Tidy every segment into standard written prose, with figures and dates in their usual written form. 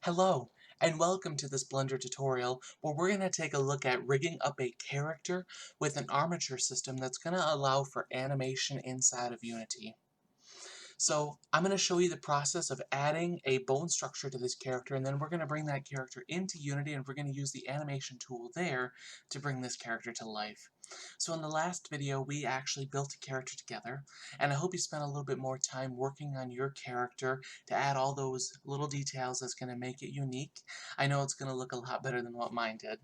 Hello, and welcome to this Blender tutorial where we're going to take a look at rigging up a character with an armature system that's going to allow for animation inside of Unity. So I'm going to show you the process of adding a bone structure to this character, and then we're going to bring that character into Unity and we're going to use the animation tool there to bring this character to life. So in the last video we actually built a character together, and I hope you spent a little bit more time working on your character to add all those little details that's going to make it unique. I know it's going to look a lot better than what mine did.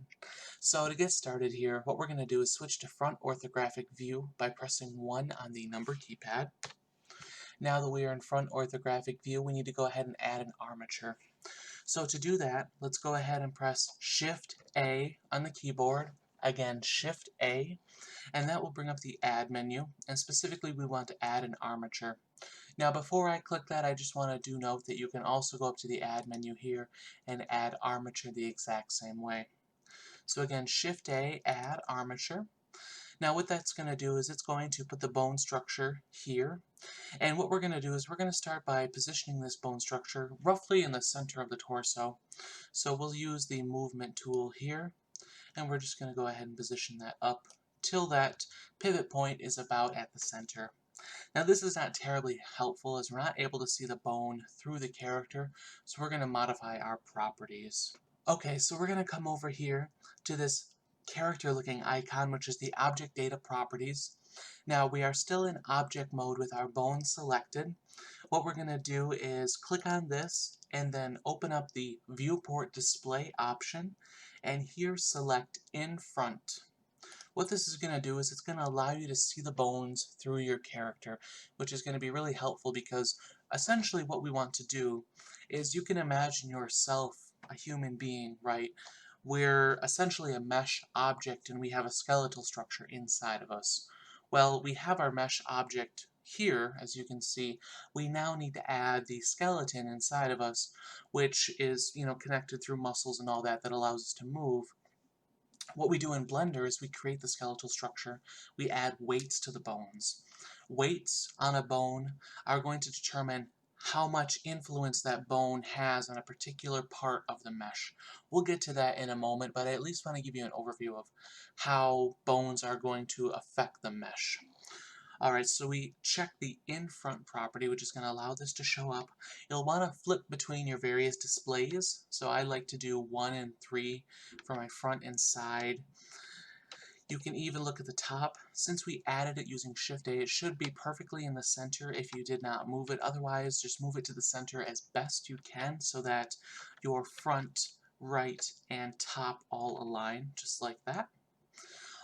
So to get started here, what we're going to do is switch to front orthographic view by pressing 1 on the number keypad. Now that we are in front orthographic view, we need to go ahead and add an armature. So to do that, let's go ahead and press Shift A on the keyboard. Again, Shift A, and that will bring up the Add menu, and specifically we want to add an armature. Now before I click that, I just want to do note that you can also go up to the Add menu here and add armature the exact same way. So again, Shift A, Add Armature. Now what that's going to do is it's going to put the bone structure here. And what we're going to do is we're going to start by positioning this bone structure roughly in the center of the torso. So we'll use the movement tool here, and we're just going to go ahead and position that up till that pivot point is about at the center. Now this is not terribly helpful as we're not able to see the bone through the character, so we're going to modify our properties. Okay, so we're going to come over here to this character looking icon, which is the object data properties. Now we are still in object mode with our bone selected. What we're going to do is click on this and then open up the viewport display option, and here select in front. What this is going to do is it's going to allow you to see the bones through your character, which is going to be really helpful because essentially what we want to do is you can imagine yourself a human being, right? We're essentially a mesh object and we have a skeletal structure inside of us. Well, we have our mesh object here, as you can see. We now need to add the skeleton inside of us, which is, connected through muscles and all that allows us to move. What we do in Blender is we create the skeletal structure, we add weights to the bones. Weights on a bone are going to determine how much influence that bone has on a particular part of the mesh. We'll get to that in a moment, but I at least want to give you an overview of how bones are going to affect the mesh. Alright, so we check the in front property, which is going to allow this to show up. You'll want to flip between your various displays, so I like to do 1 and 3 for my front and side. You can even look at the top. Since we added it using Shift A, it should be perfectly in the center if you did not move it. Otherwise, just move it to the center as best you can so that your front, right, and top all align, just like that.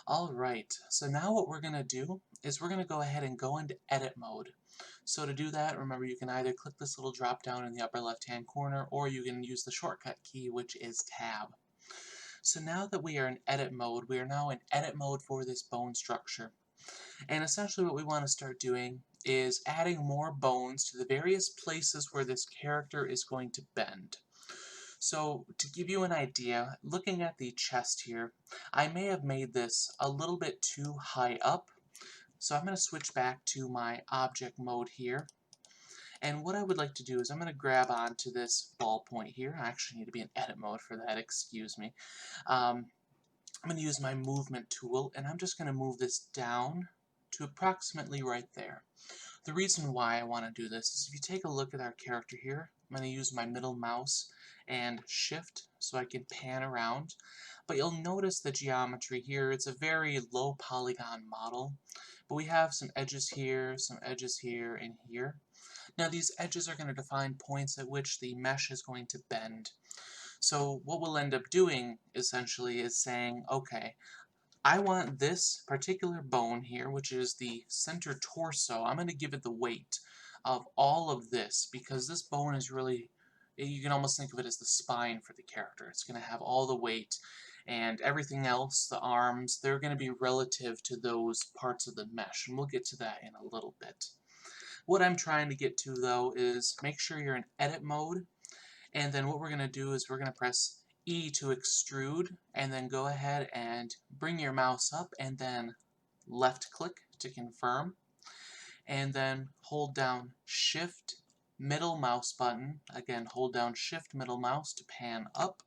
Alright, so now what we're going to do is we're going to go ahead and go into edit mode. So to do that, remember you can either click this little drop down in the upper left hand corner, or you can use the shortcut key, which is tab. So now that we are in edit mode, we are now in edit mode for this bone structure. And essentially what we want to start doing is adding more bones to the various places where this character is going to bend. So to give you an idea, looking at the chest here, I may have made this a little bit too high up. So I'm going to switch back to my object mode here. And what I would like to do is I'm going to grab onto this ball point here. I actually need to be in edit mode for that, excuse me. I'm going to use my movement tool, and I'm just going to move this down to approximately right there. The reason why I want to do this is if you take a look at our character here, I'm going to use my middle mouse and shift so I can pan around. But you'll notice the geometry here, it's a very low polygon model. But we have some edges here, and here. Now these edges are going to define points at which the mesh is going to bend. So what we'll end up doing, essentially, is saying, okay, I want this particular bone here, which is the center torso, I'm going to give it the weight of all of this, because this bone is really, you can almost think of it as the spine for the character. It's going to have all the weight, and everything else, the arms, they're going to be relative to those parts of the mesh, and we'll get to that in a little bit. What I'm trying to get to, though, is make sure you're in edit mode, and then what we're going to do is we're going to press E to extrude, and then go ahead and bring your mouse up, and then left click to confirm, and then hold down Shift, middle mouse button, again hold down shift middle mouse to pan up.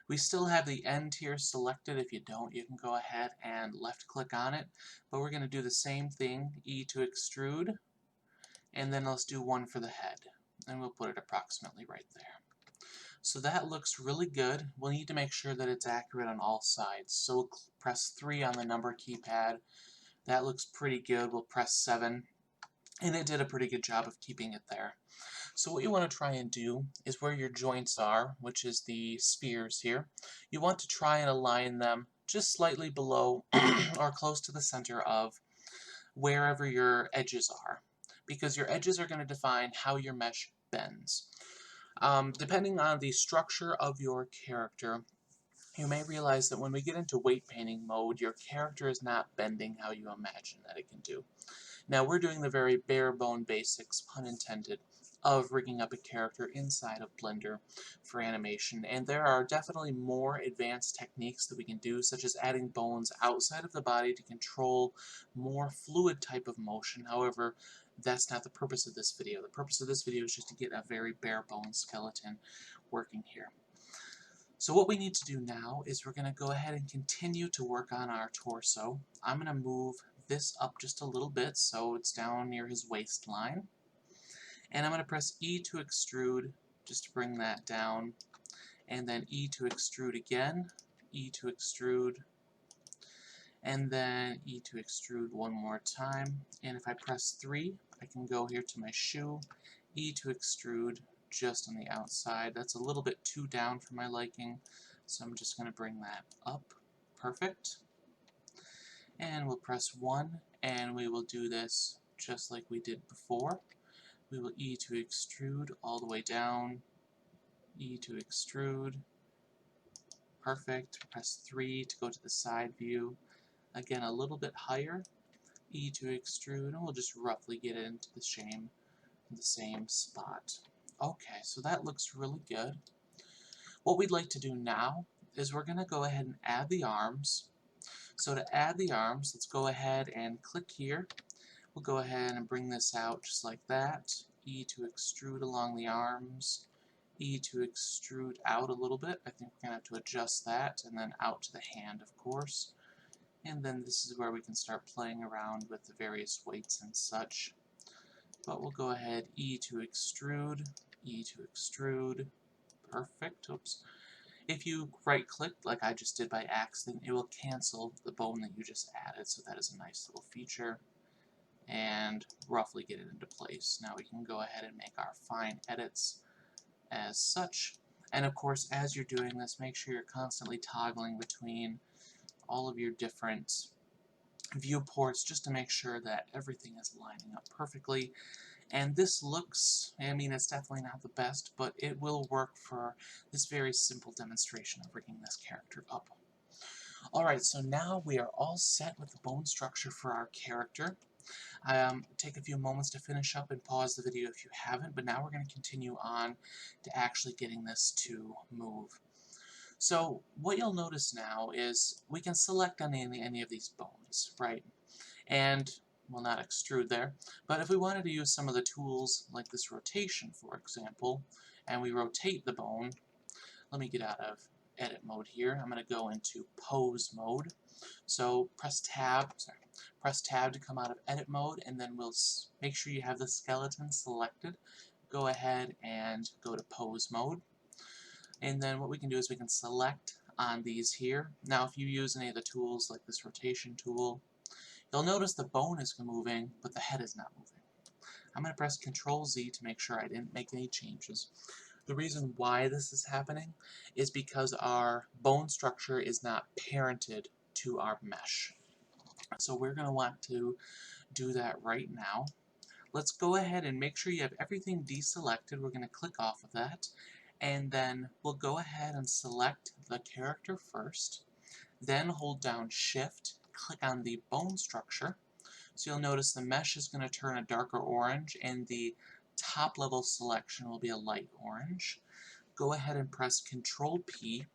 We still have the end here selected. If you don't, you can go ahead and left click on it, but we're going to do the same thing, E to extrude, and then let's do one for the head, and we'll put it approximately right there. So that looks really good. We'll need to make sure that it's accurate on all sides. So we'll press 3 on the number keypad. That looks pretty good. We'll press 7, and it did a pretty good job of keeping it there. So what you want to try and do is where your joints are, which is the spheres here, you want to try and align them just slightly below or close to the center of wherever your edges are, because your edges are going to define how your mesh bends. Depending on the structure of your character, you may realize that when we get into weight painting mode, your character is not bending how you imagine that it can do. Now we're doing the very bare bone basics, pun intended, of rigging up a character inside of Blender for animation, and there are definitely more advanced techniques that we can do, such as adding bones outside of the body to control more fluid type of motion. However, that's not the purpose of this video. The purpose of this video is just to get a very bare bone skeleton working here. So what we need to do now is we're going to go ahead and continue to work on our torso. I'm going to move this up just a little bit so it's down near his waistline. And I'm going to press E to extrude just to bring that down. And then E to extrude again, E to extrude, and then E to extrude one more time. And if I press 3, I can go here to my shoe, E to extrude just on the outside. That's a little bit too down for my liking, so I'm just going to bring that up. Perfect. And we'll press 1, and we will do this just like we did before. We will E to extrude all the way down, E to extrude. Perfect. Press 3 to go to the side view. Again, a little bit higher, E to extrude, and we'll just roughly get it into the same spot. Okay, so that looks really good. What we'd like to do now is we're going to go ahead and add the arms. So to add the arms, let's go ahead and click here. We'll go ahead and bring this out just like that. E to extrude along the arms. E to extrude out a little bit. I think we're going to have to adjust that, and then out to the hand, of course. And then this is where we can start playing around with the various weights and such. But we'll go ahead, E to extrude, E to extrude. Perfect. Oops. If you right-click, like I just did by accident, it will cancel the bone that you just added, so that is a nice little feature. And roughly get it into place. Now we can go ahead and make our fine edits as such. And of course, as you're doing this, make sure you're constantly toggling between all of your different viewports just to make sure that everything is lining up perfectly. And this looks, I mean, it's definitely not the best, but it will work for this very simple demonstration of rigging this character up. Alright, so now we are all set with the bone structure for our character. Take a few moments to finish up and pause the video if you haven't, but now we're going to continue on to actually getting this to move. So what you'll notice now is we can select on any of these bones, right? And we'll not extrude there, but if we wanted to use some of the tools like this rotation, for example, and we rotate the bone, let me get out of edit mode here. I'm going to go into pose mode. So press tab to come out of edit mode, and then we'll make sure you have the skeleton selected. Go ahead and go to pose mode. And then what we can do is we can select on these here. Now if you use any of the tools like this rotation tool, you'll notice the bone is moving, but the head is not moving. I'm going to press Ctrl Z to make sure I didn't make any changes. The reason why this is happening is because our bone structure is not parented to our mesh. So we're going to want to do that right now. Let's go ahead and make sure you have everything deselected. We're going to click off of that, and then we'll go ahead and select the character first, then hold down Shift, click on the bone structure. So you'll notice the mesh is going to turn a darker orange, and the top level selection will be a light orange. Go ahead and press Control P.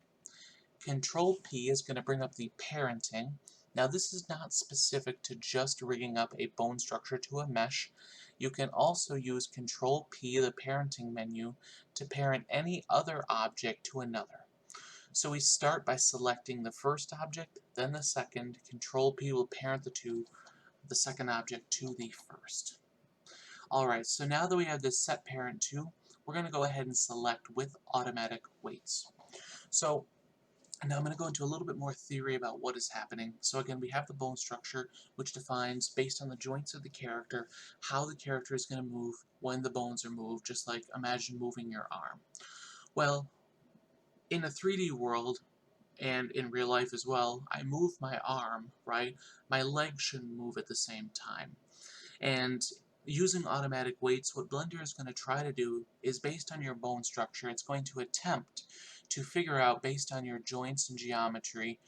Control P is going to bring up the parenting. Now this is not specific to just rigging up a bone structure to a mesh. You can also use Control P, the parenting menu, to parent any other object to another. So we start by selecting the first object, then the second. Control P will parent the second object to the first. Alright, so now that we have this set parent to, we're going to go ahead and select with automatic weights. So now I'm going to go into a little bit more theory about what is happening. So again, we have the bone structure, which defines, based on the joints of the character, how the character is going to move when the bones are moved, just like imagine moving your arm. Well, in a 3D world, and in real life as well, I move my arm, right? My leg shouldn't move at the same time. And using automatic weights, what Blender is going to try to do is, based on your bone structure, it's going to attempt to figure out, based on your joints and geometry,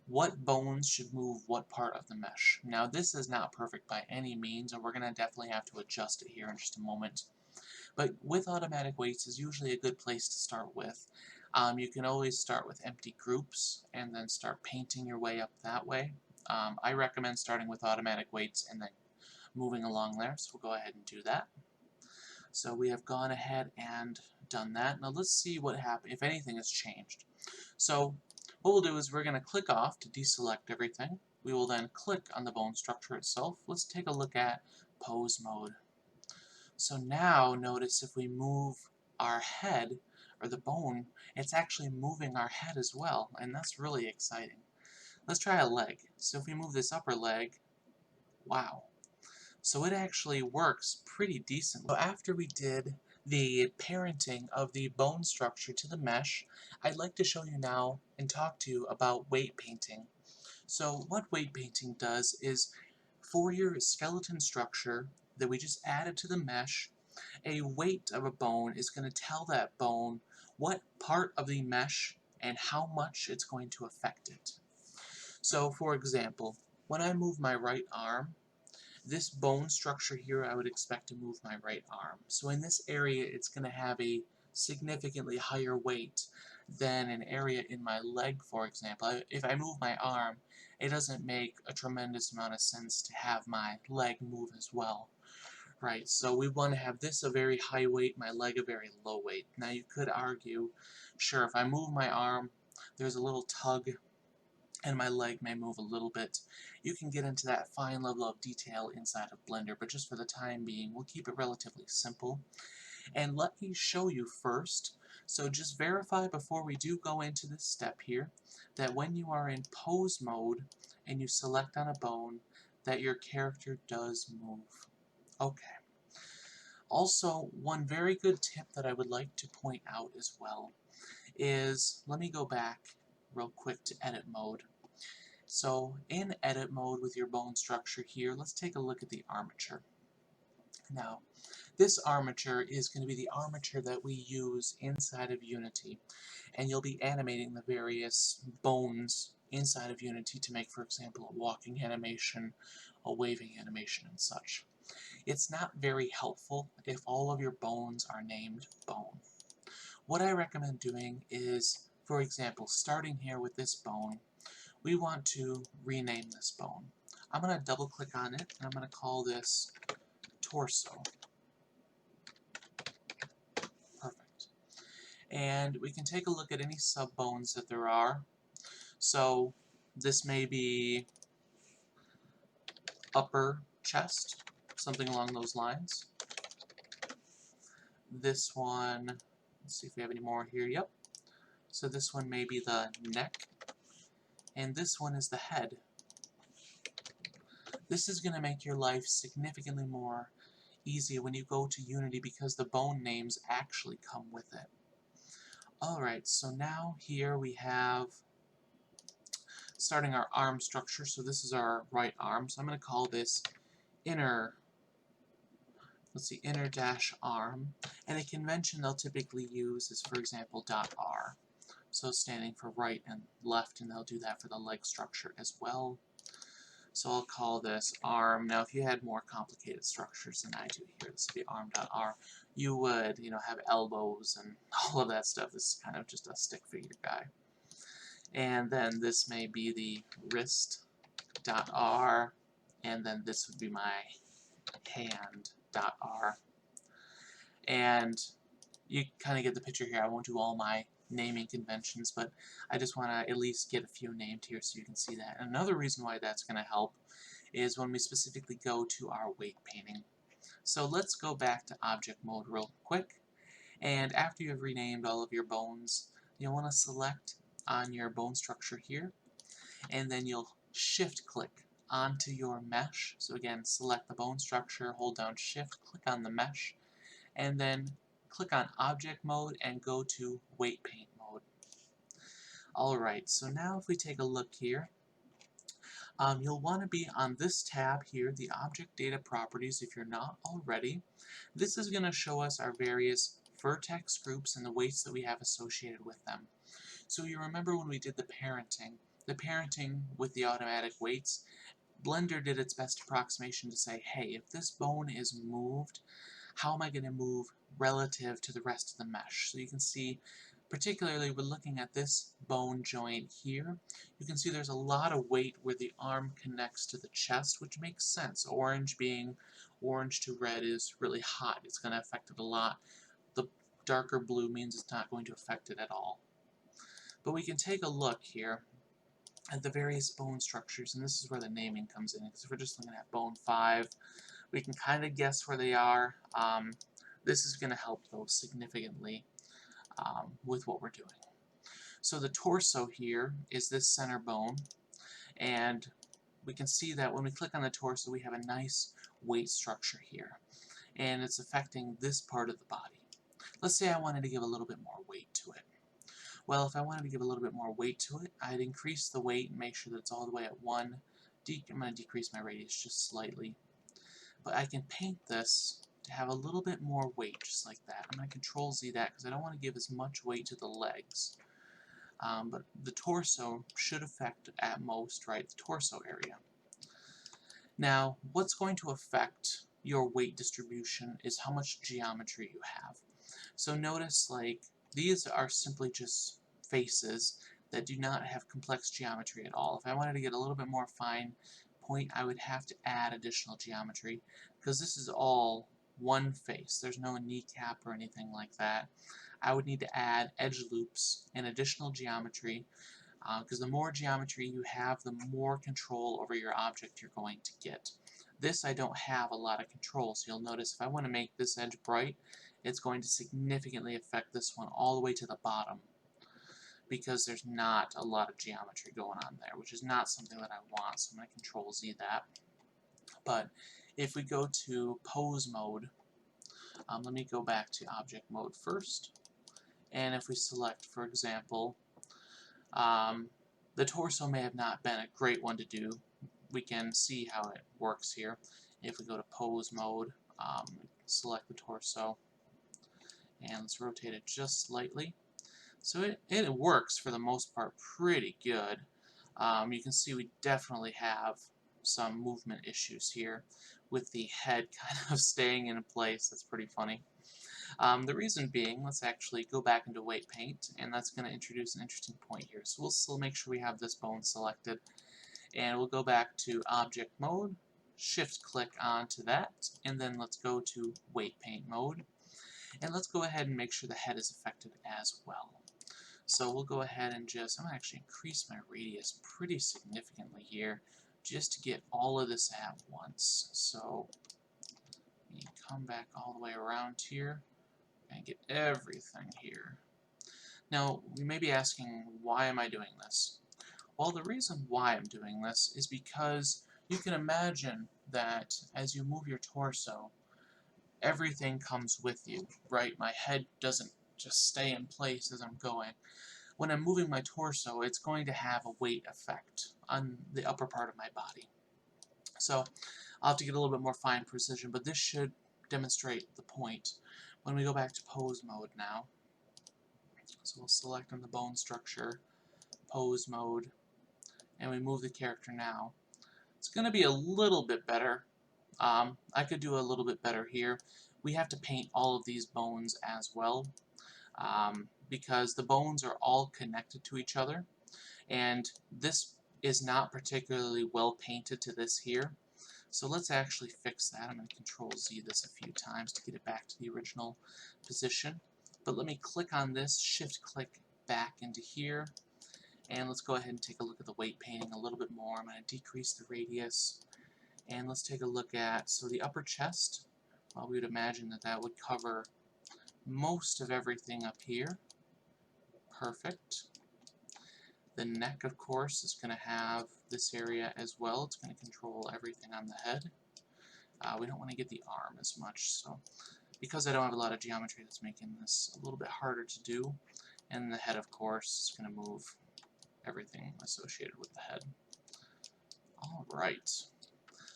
what bones should move what part of the mesh. Now this is not perfect by any means, and we're going to definitely have to adjust it here in just a moment. But with automatic weights is usually a good place to start with. You can always start with empty groups and then start painting your way up that way. I recommend starting with automatic weights and then moving along there, so we'll go ahead and do that. So we have gone ahead and done that. Now let's see what happens, if anything has changed. So what we'll do is we're going to click off to deselect everything. We will then click on the bone structure itself. Let's take a look at pose mode. So now notice if we move our head, or the bone, it's actually moving our head as well, and that's really exciting. Let's try a leg. So if we move this upper leg, wow. So it actually works pretty decently. So after we did the parenting of the bone structure to the mesh, I'd like to show you now and talk to you about weight painting. So what weight painting does is, for your skeleton structure that we just added to the mesh, a weight of a bone is going to tell that bone what part of the mesh and how much it's going to affect it. So for example, when I move my right arm, this bone structure here, I would expect to move my right arm. So in this area, it's going to have a significantly higher weight than an area in my leg, for example. If I move my arm, it doesn't make a tremendous amount of sense to have my leg move as well. Right, so we want to have this a very high weight, my leg a very low weight. Now you could argue, sure, if I move my arm, there's a little tug, and my leg may move a little bit. You can get into that fine level of detail inside of Blender, but just for the time being, we'll keep it relatively simple. And let me show you first, so just verify before we do go into this step here, that when you are in pose mode and you select on a bone, that your character does move. Okay. Also, one very good tip that I would like to point out as well is, let me go back real quick to edit mode. So in edit mode with your bone structure here, let's take a look at the armature. Now, this armature is going to be the armature that we use inside of Unity, and you'll be animating the various bones inside of Unity to make, for example, a walking animation, a waving animation, and such. It's not very helpful if all of your bones are named bone. What I recommend doing is, for example, starting here with this bone, we want to rename this bone. I'm going to double click on it, and I'm going to call this torso. Perfect. And we can take a look at any sub-bones that there are. So this may be upper chest, something along those lines. This one, let's see if we have any more here. Yep. So this one may be the neck, and this one is the head. This is going to make your life significantly more easy when you go to Unity because the bone names actually come with it. Alright, so now here we have starting our arm structure. So this is our right arm. So I'm going to call this inner, let's see, inner dash arm. And a convention they'll typically use is, for example, .r. So standing for right and left, and they'll do that for the leg structure as well. So I'll call this arm. Now, if you had more complicated structures than I do here, this would be arm.r, you would, have elbows and all of that stuff. This is kind of just a stick figure guy. And then this may be the wrist. neck.r, and then this would be my hand.r. And you kind of get the picture here. I won't do all my naming conventions, but I just want to at least get a few named here so you can see that. And another reason why that's going to help is when we specifically go to our weight painting. So let's go back to object mode real quick, and after you have renamed all of your bones, you'll want to select on your bone structure here, and then you'll shift click onto your mesh. So again, select the bone structure, hold down shift, click on the mesh, and then click on object mode and go to weight paint mode. Alright, so now if we take a look here, you'll want to be on this tab here, the object data properties, if you're not already. This is going to show us our various vertex groups and the weights that we have associated with them. So you remember when we did the parenting with the automatic weights, Blender did its best approximation to say, hey, if this bone is moved, how am I going to move relative to the rest of the mesh? So you can see, particularly we're looking at this bone joint here, you can see there's a lot of weight where the arm connects to the chest, which makes sense. Orange being orange to red is really hot. It's going to affect it a lot. The darker blue means it's not going to affect it at all. But we can take a look here at the various bone structures, and this is where the naming comes in, because if we're just looking at bone 5, we can kind of guess where they are. This is going to help, though, significantly with what we're doing. So the torso here is this center bone, and we can see that when we click on the torso, we have a nice weight structure here, and it's affecting this part of the body. Let's say I wanted to give a little bit more weight to it. Well, if I wanted to give a little bit more weight to it, I'd increase the weight and make sure that it's all the way at 1. I'm going to decrease my radius just slightly. But I can paint this to have a little bit more weight, just like that. I'm going to Control Z that because I don't want to give as much weight to the legs. But the torso should affect at most, right, the torso area. Now, what's going to affect your weight distribution is how much geometry you have. So notice, like, these are simply just faces that do not have complex geometry at all. If I wanted to get a little bit more fine point, I would have to add additional geometry, because this is all one face. There's no kneecap or anything like that. I would need to add edge loops and additional geometry, because the more geometry you have, the more control over your object you're going to get. This I don't have a lot of control, so you'll notice if I want to make this edge bright, it's going to significantly affect this one all the way to the bottom, because there's not a lot of geometry going on there, which is not something that I want, so I'm going to Control Z that. But if we go to pose mode, let me go back to object mode first, and if we select, for example, the torso may have not been a great one to do. We can see how it works here. If we go to pose mode, select the torso, and let's rotate it just slightly. So it works for the most part pretty good. You can see we definitely have some movement issues here with the head kind of staying in place. That's pretty funny. The reason being, let's actually go back into weight paint, and that's going to introduce an interesting point here. So we'll still make sure we have this bone selected, and we'll go back to object mode, shift click onto that, and then let's go to weight paint mode, and let's go ahead and make sure the head is affected as well. So we'll go ahead and I'm going to actually increase my radius pretty significantly here, just to get all of this at once. So you come back all the way around here and get everything here. Now, you may be asking, why am I doing this? Well, the reason why I'm doing this is because you can imagine that as you move your torso, everything comes with you, right? My head doesn't just stay in place as I'm going. When I'm moving my torso, it's going to have a weight effect on the upper part of my body. So I'll have to get a little bit more fine precision, but this should demonstrate the point. When we go back to pose mode now, so we'll select on the bone structure, pose mode, and we move the character now. It's going to be a little bit better. I could do a little bit better here. We have to paint all of these bones as well, because the bones are all connected to each other, and this is not particularly well painted to this here. So let's actually fix that. I'm going to Control Z this a few times to get it back to the original position. But let me click on this, shift click back into here, and let's go ahead and take a look at the weight painting a little bit more. I'm going to decrease the radius, and let's take a look at, so the upper chest, well, we would imagine that that would cover most of everything up here. Perfect. The neck, of course, is going to have this area as well. It's going to control everything on the head. We don't want to get the arm as much, so because I don't have a lot of geometry, that's making this a little bit harder to do. And the head, of course, is going to move everything associated with the head. Alright,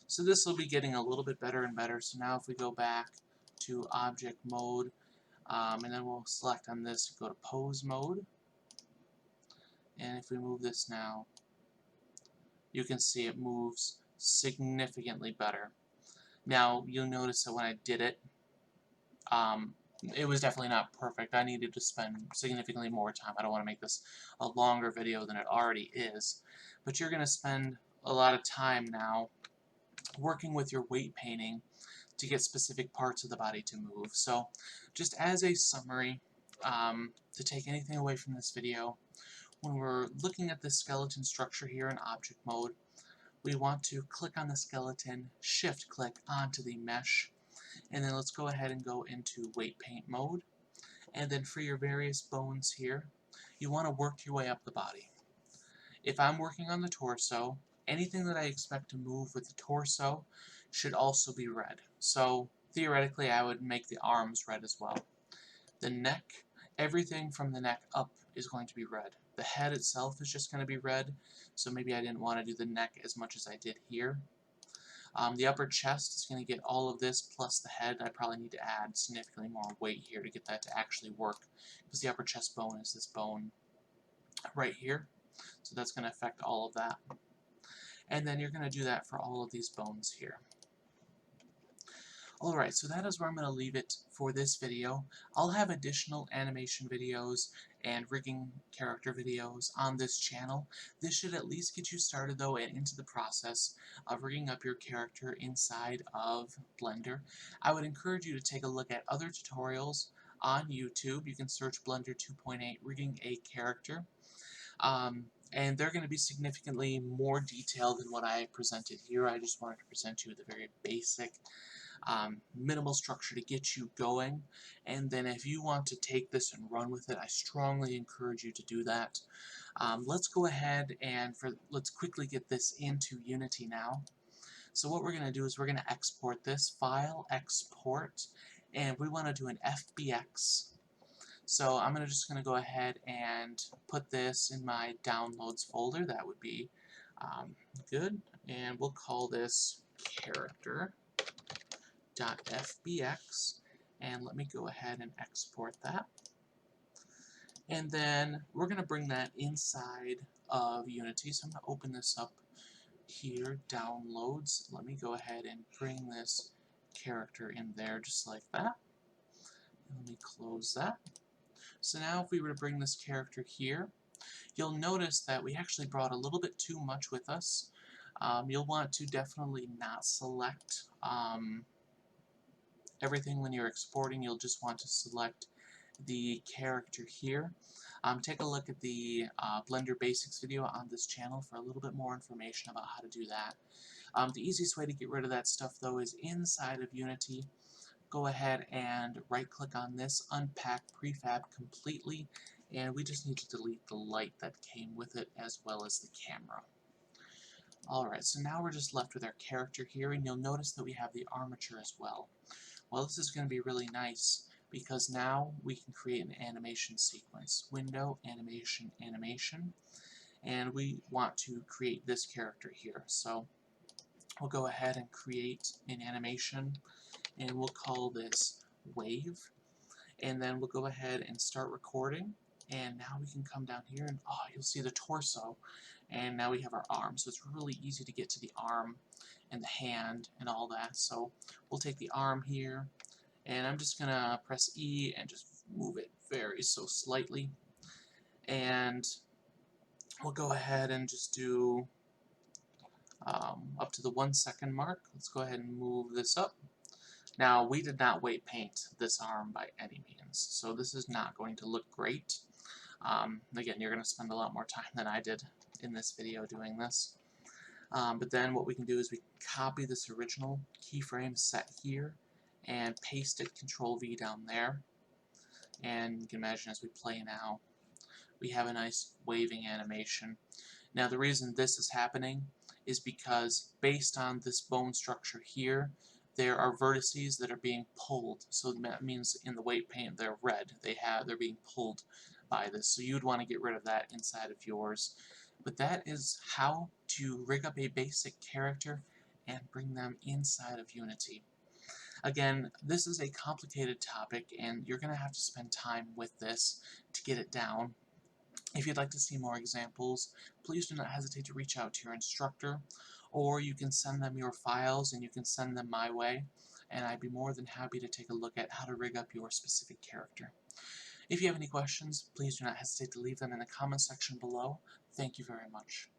so this will be getting a little bit better and better. So now if we go back to object mode, and then we'll select on this to go to pose mode. And if we move this now, you can see it moves significantly better. Now, you'll notice that when I did it, it was definitely not perfect. I needed to spend significantly more time. I don't want to make this a longer video than it already is. But you're going to spend a lot of time now working with your weight painting to get specific parts of the body to move. So, just as a summary, to take anything away from this video, when we're looking at the skeleton structure here in object mode, we want to click on the skeleton, shift click onto the mesh, and then let's go ahead and go into weight paint mode. And then for your various bones here, you want to work your way up the body. If I'm working on the torso, anything that I expect to move with the torso should also be red. So theoretically I would make the arms red as well. The neck, everything from the neck up is going to be red. The head itself is just going to be red, so maybe I didn't want to do the neck as much as I did here. The upper chest is going to get all of this plus the head. I probably need to add significantly more weight here to get that to actually work, because the upper chest bone is this bone right here, so that's going to affect all of that. And then you're going to do that for all of these bones here. Alright, so that is where I'm going to leave it for this video. I'll have additional animation videos and rigging character videos on this channel. This should at least get you started though and into the process of rigging up your character inside of Blender. I would encourage you to take a look at other tutorials on YouTube. You can search Blender 2.8 rigging a character. And they're going to be significantly more detailed than what I presented here. I just wanted to present you the very basic minimal structure to get you going, and then if you want to take this and run with it, I strongly encourage you to do that. Let's go ahead and let's quickly get this into Unity now. So what we're going to do is we're going to export this, File, Export, and we want to do an FBX. So I'm just going to go ahead and put this in my Downloads folder. That would be good, and we'll call this Character .fbx, and let me go ahead and export that. And then we're going to bring that inside of Unity. So I'm going to open this up here, Downloads. Let me go ahead and bring this character in there just like that. Let me close that. So now if we were to bring this character here, you'll notice that we actually brought a little bit too much with us. You'll want to definitely not select everything when you're exporting. You'll just want to select the character here. Take a look at the Blender Basics video on this channel for a little bit more information about how to do that. The easiest way to get rid of that stuff though is inside of Unity. Go ahead and right click on this, unpack prefab completely, and we just need to delete the light that came with it as well as the camera. Alright, so now we're just left with our character here, and you'll notice that we have the armature as well. Well, this is going to be really nice because now we can create an animation sequence. Window, animation, animation, and we want to create this character here. So we'll go ahead and create an animation, and we'll call this wave, and then we'll go ahead and start recording. And now we can come down here and you'll see the torso, and now we have our arm. So it's really easy to get to the arm and the hand and all that. So we'll take the arm here, and I'm just gonna press E and just move it very slightly, and we'll go ahead and just do up to the 1 second mark. Let's go ahead and move this up. Now, we did not weight paint this arm by any means, so this is not going to look great. Again, you're going to spend a lot more time than I did in this video doing this. But then what we can do is we copy this original keyframe set here and paste it, Control-V down there. And you can imagine as we play now, we have a nice waving animation. Now the reason this is happening is because based on this bone structure here, there are vertices that are being pulled. So that means in the weight paint they're red. They're being pulled by this. So you'd want to get rid of that inside of yours. But that is how to rig up a basic character and bring them inside of Unity. Again, this is a complicated topic and you're going to have to spend time with this to get it down. If you'd like to see more examples, please do not hesitate to reach out to your instructor, or you can send them your files and you can send them my way, and I'd be more than happy to take a look at how to rig up your specific character. If you have any questions, please do not hesitate to leave them in the comment section below. Thank you very much.